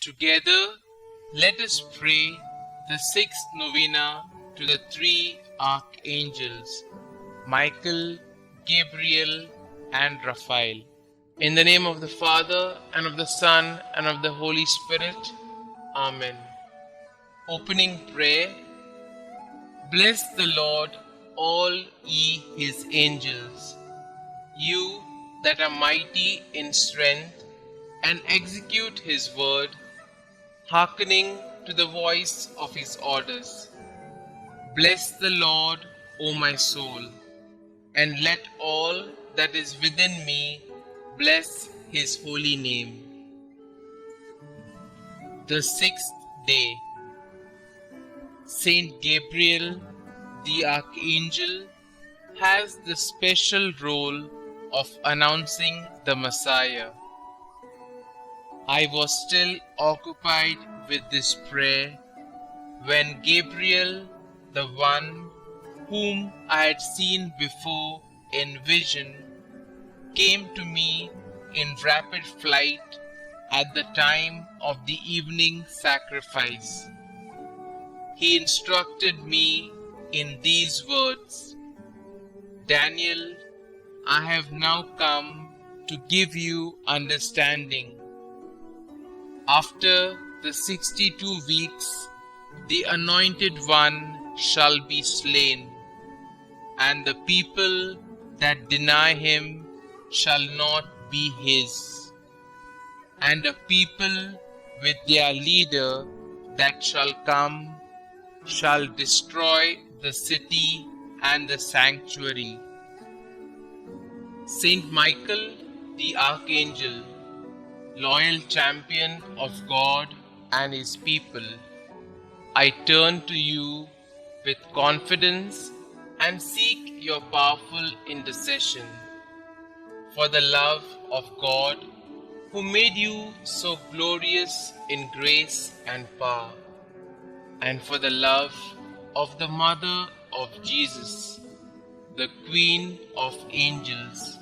Together, let us pray the sixth novena to the three Archangels, Michael, Gabriel, and Raphael. In the name of the Father, and of the Son, and of the Holy Spirit. Amen. Opening prayer. Bless the Lord, all ye his angels, you that are mighty in strength, and execute his word, hearkening to the voice of his orders. Bless the Lord, O my soul, and let all that is within me bless his holy name. The sixth day. Saint Gabriel, the Archangel, has the special role of announcing the Messiah. I was still occupied with this prayer when Gabriel, the one whom I had seen before in vision, came to me in rapid flight at the time of the evening sacrifice. He instructed me in these words: Daniel, I have now come to give you understanding. After the 62 weeks, the Anointed One shall be slain, and the people that deny him shall not be his, and a people with their leader that shall come shall destroy the city and the sanctuary. Saint Michael, the Archangel, loyal champion of God and his people, I turn to you with confidence and seek your powerful intercession. For the love of God, who made you so glorious in grace and power, and for the love of the Mother of Jesus, the Queen of Angels,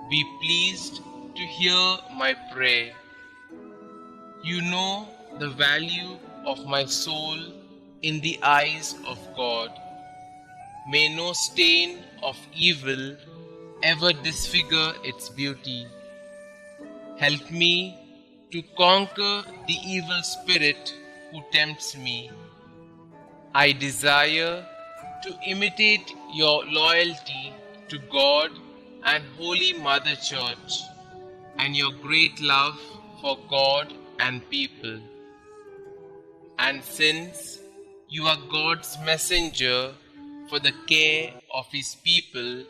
be pleased to hear my prayer. You know the value of my soul in the eyes of God. May no stain of evil ever disfigure its beauty. Help me to conquer the evil spirit who tempts me. I desire to imitate your loyalty to God and Holy Mother Church, and your great love for God and people. And since you are God's messenger for the care of his people,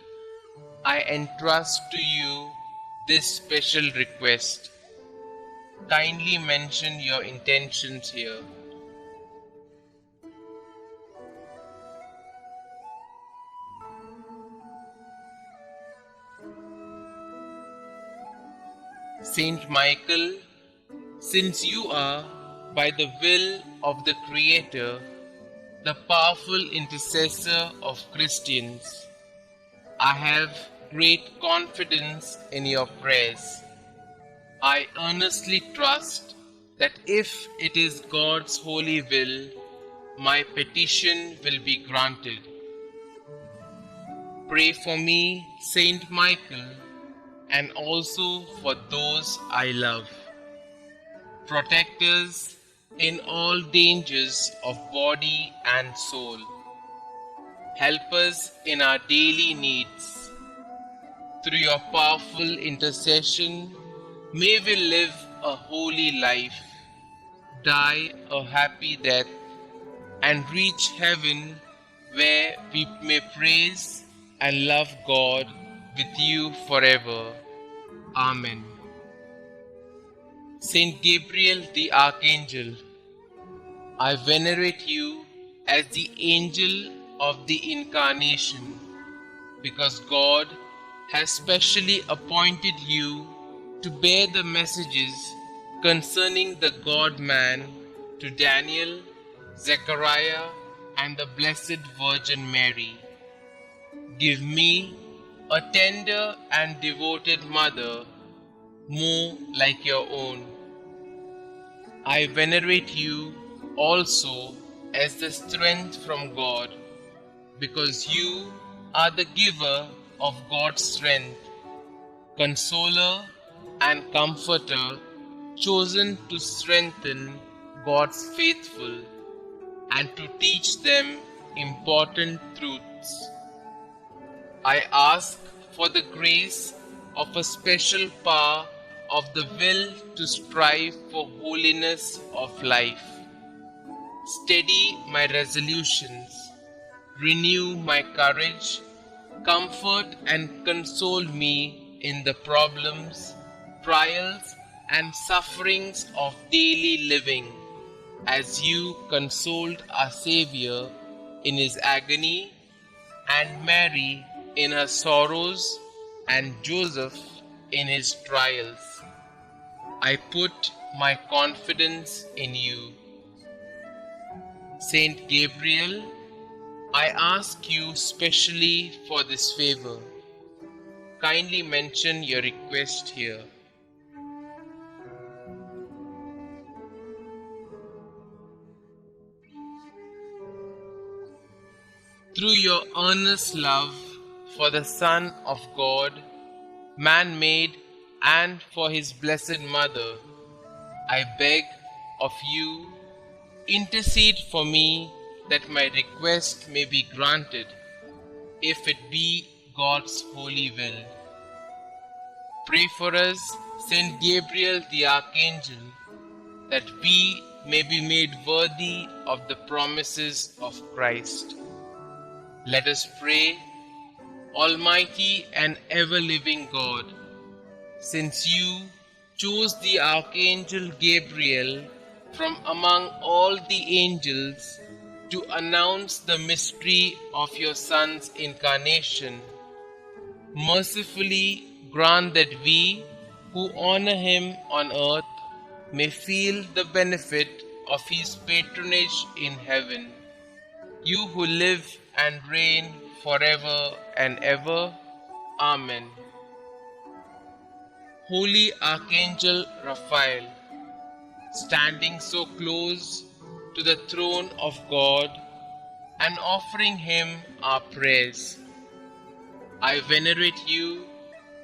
I entrust to you this special request. Kindly mention your intentions here. Saint Michael, since you are, by the will of the Creator, the powerful intercessor of Christians, I have great confidence in your prayers. I earnestly trust that if it is God's holy will, my petition will be granted. Pray for me, Saint Michael, and also for those I love. Protect us in all dangers of body and soul. Help us in our daily needs. Through your powerful intercession, may we live a holy life, die a happy death, and reach heaven, where we may praise and love God with you forever. Amen. Saint Gabriel the Archangel, I venerate you as the angel of the Incarnation, because God has specially appointed you to bear the messages concerning the God-man to Daniel, Zechariah, and the Blessed Virgin Mary. Give me a tender and devoted mother, more like your own. I venerate you also as the strength from God, because you are the giver of God's strength, consoler and comforter, chosen to strengthen God's faithful and to teach them important truths. I ask for the grace of a special power of the will to strive for holiness of life. Steady my resolutions, renew my courage, comfort and console me in the problems, trials, and sufferings of daily living, as you consoled our Savior in his agony, and Mary in her sorrows, and Joseph in his trials. I put my confidence in you. Saint Gabriel, I ask you specially for this favor. Kindly mention your request here. Through your earnest love for the Son of God, man-made, and for his blessed Mother, I beg of you, intercede for me that my request may be granted, if it be God's holy will. Pray for us, Saint Gabriel the Archangel, that we may be made worthy of the promises of Christ. Let us pray. Almighty and ever-living God, since you chose the Archangel Gabriel from among all the angels to announce the mystery of your Son's incarnation, mercifully grant that we who honor him on earth may feel the benefit of his patronage in heaven. You who live and reign forever and ever. Amen. Holy Archangel Raphael, standing so close to the throne of God and offering him our prayers, I venerate you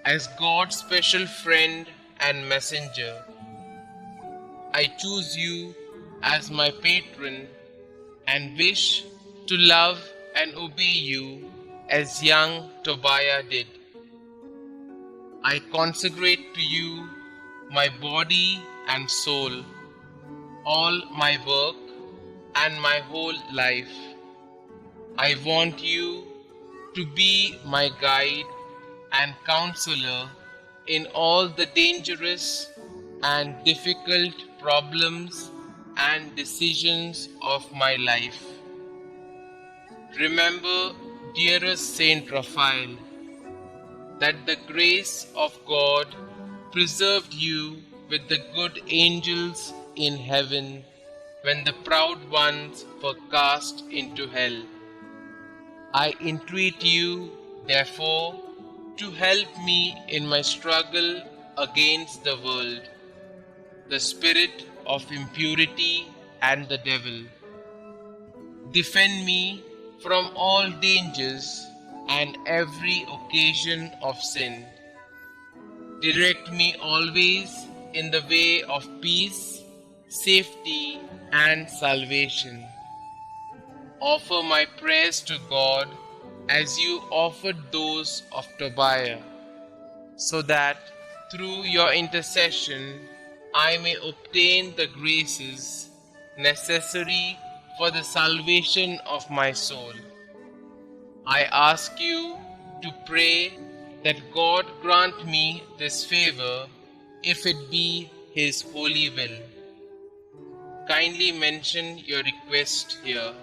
as God's special friend and messenger. I choose you as my patron and wish to love and obey you as young Tobiah did. I consecrate to you my body and soul, all my work and my whole life. I want you to be my guide and counselor in all the dangerous and difficult problems and decisions of my life. Remember, dearest Saint Raphael, that the grace of God preserved you with the good angels in heaven when the proud ones were cast into hell. I entreat you, therefore, to help me in my struggle against the world, the spirit of impurity, and the devil. Defend me from all dangers and every occasion of sin. Direct me always in the way of peace, safety, and salvation. Offer my prayers to God as you offered those of Tobiah, so that through your intercession I may obtain the graces necessary for the salvation of my soul. I ask you to pray that God grant me this favor, if it be his holy will. Kindly mention your request here.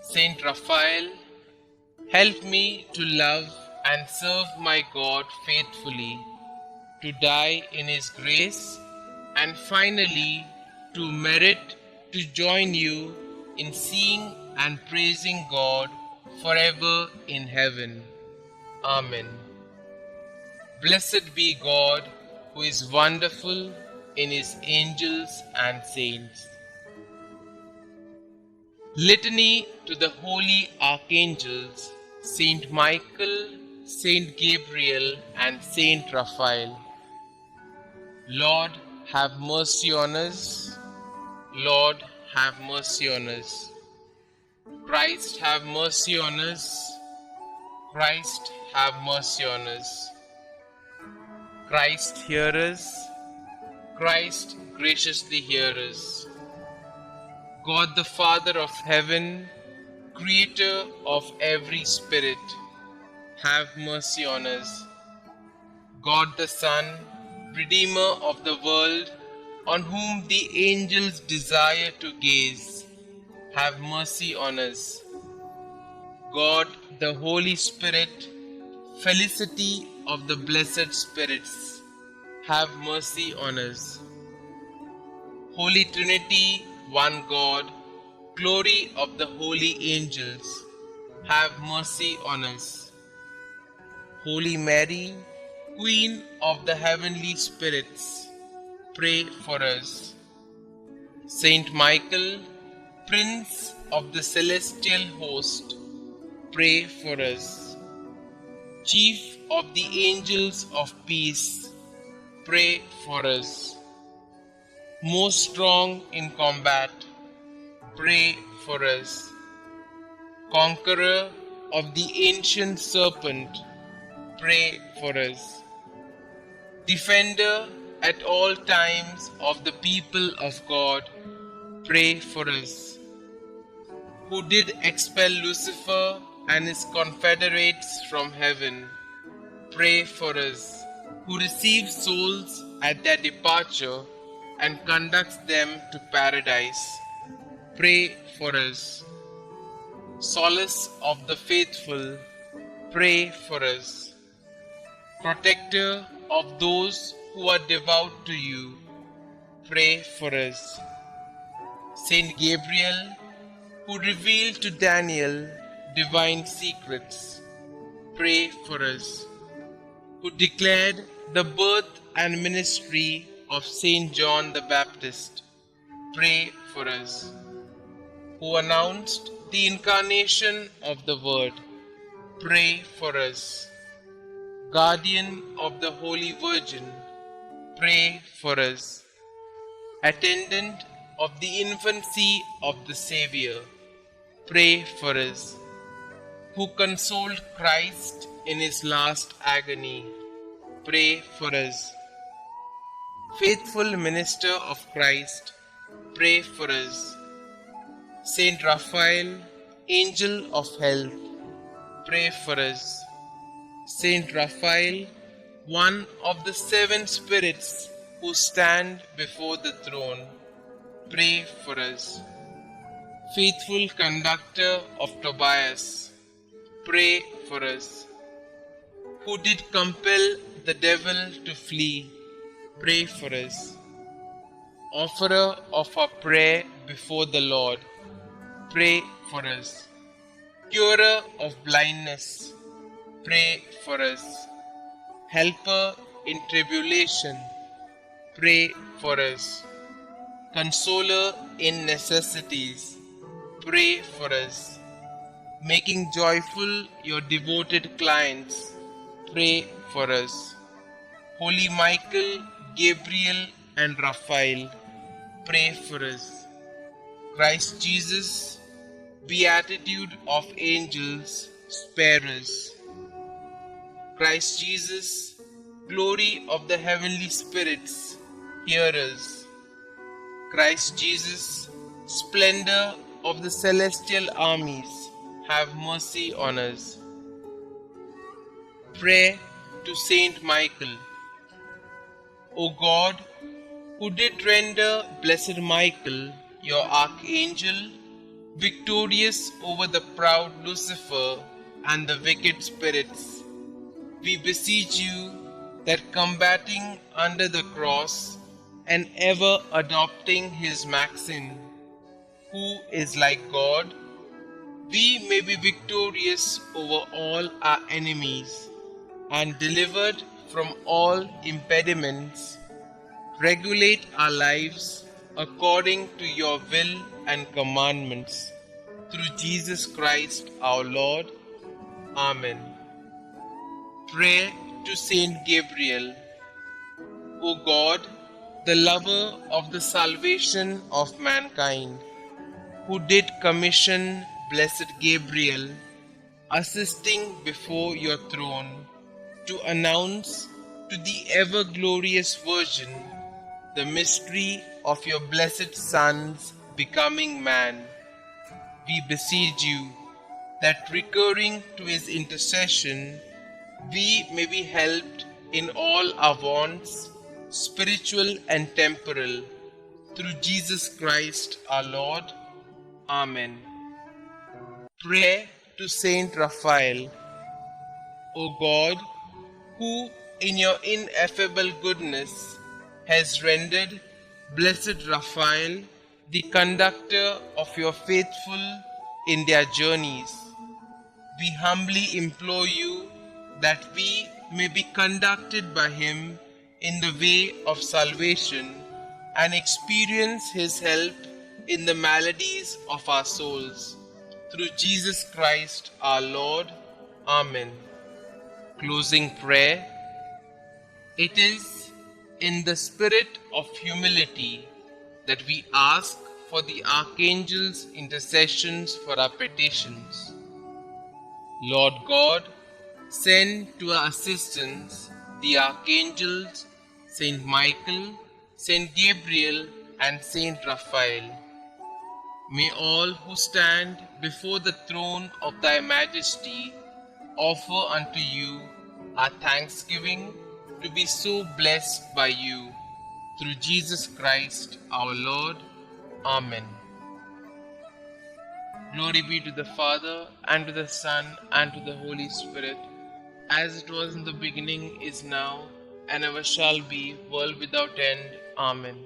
Saint Raphael, help me to love and serve my God faithfully, to die in his grace, and finally to merit to join you in seeing and praising God forever in heaven. Amen. Blessed be God, who is wonderful in his angels and saints. Litany to the holy Archangels, Saint Michael, Saint Gabriel, and Saint Raphael. Lord, have mercy on us. Lord, have mercy on us. Christ, have mercy on us. Christ, have mercy on us. Christ, hear us. Christ, graciously hear us. God the Father of heaven, creator of every spirit, have mercy on us. God the Son, Redeemer of the world, on whom the angels desire to gaze, have mercy on us. God the Holy Spirit, felicity of the blessed spirits, have mercy on us. Holy Trinity, one God, glory of the holy angels, have mercy on us. Holy Mary, Queen of the heavenly spirits, pray for us. Saint Michael, Prince of the celestial host, pray for us. Chief of the angels of peace, pray for us. Most strong in combat, pray for us. Conqueror of the ancient serpent, pray for us. Defender at all times of the people of God, pray for us. Who did expel Lucifer and his confederates from heaven, pray for us. Who receives souls at their departure and conducts them to paradise, pray for us. Solace of the faithful, pray for us. Protector of those who are devout to you, pray for us. Saint Gabriel, who revealed to Daniel divine secrets, pray for us. Who declared the birth and ministry of Saint John the Baptist, pray for us. Who announced the incarnation of the Word, pray for us. Guardian of the Holy Virgin, pray for us. Attendant of the infancy of the Savior, pray for us. Who consoled Christ in his last agony, pray for us. Faithful minister of Christ, pray for us. Saint Raphael, angel of health, pray for us. Saint Raphael, one of the 7 spirits who stand before the throne, pray for us. Faithful conductor of Tobias, pray for us. Who did compel the devil to flee, pray for us. Offerer of our prayer before the Lord, pray for us. Curer of blindness, pray for us. Helper in tribulation, pray for us. Consoler in necessities, pray for us. Making joyful your devoted clients, pray for us. Holy Michael, Gabriel, and Raphael, pray for us. Christ Jesus, Beatitude of angels, spare us. Christ Jesus, glory of the heavenly spirits, hear us. Christ Jesus, splendor of the celestial armies, have mercy on us. Prayer to Saint Michael. O God, who did render blessed Michael, your archangel, victorious over the proud Lucifer and the wicked spirits, we beseech you that, combating under the cross and ever adopting his maxim, who is like God, we may be victorious over all our enemies and delivered from all impediments. Regulate our lives according to your will and commandments. Through Jesus Christ our Lord. Amen. Prayer to Saint Gabriel. O God, the lover of the salvation of mankind, who did commission blessed Gabriel, assisting before your throne, to announce to the ever-glorious Virgin the mystery of your blessed Son's becoming man, we beseech you that recurring to his intercession, we may be helped in all our wants, spiritual and temporal, through Jesus Christ our Lord. Amen. Prayer to Saint Raphael. O God, who in your ineffable goodness has rendered blessed Raphael the conductor of your faithful in their journeys, we humbly implore you that we may be conducted by him in the way of salvation and experience his help in the maladies of our souls. Through Jesus Christ our Lord. Amen. Closing prayer. It is in the spirit of humility that we ask for the Archangel's intercessions for our petitions. Lord God, send to our assistance the Archangels, Saint Michael, Saint Gabriel, and Saint Raphael. May all who stand before the throne of thy majesty offer unto you our thanksgiving to be so blessed by you. Through Jesus Christ our Lord. Amen. Glory be to the Father, and to the Son, and to the Holy Spirit, as it was in the beginning, is now, and ever shall be, world without end. Amen.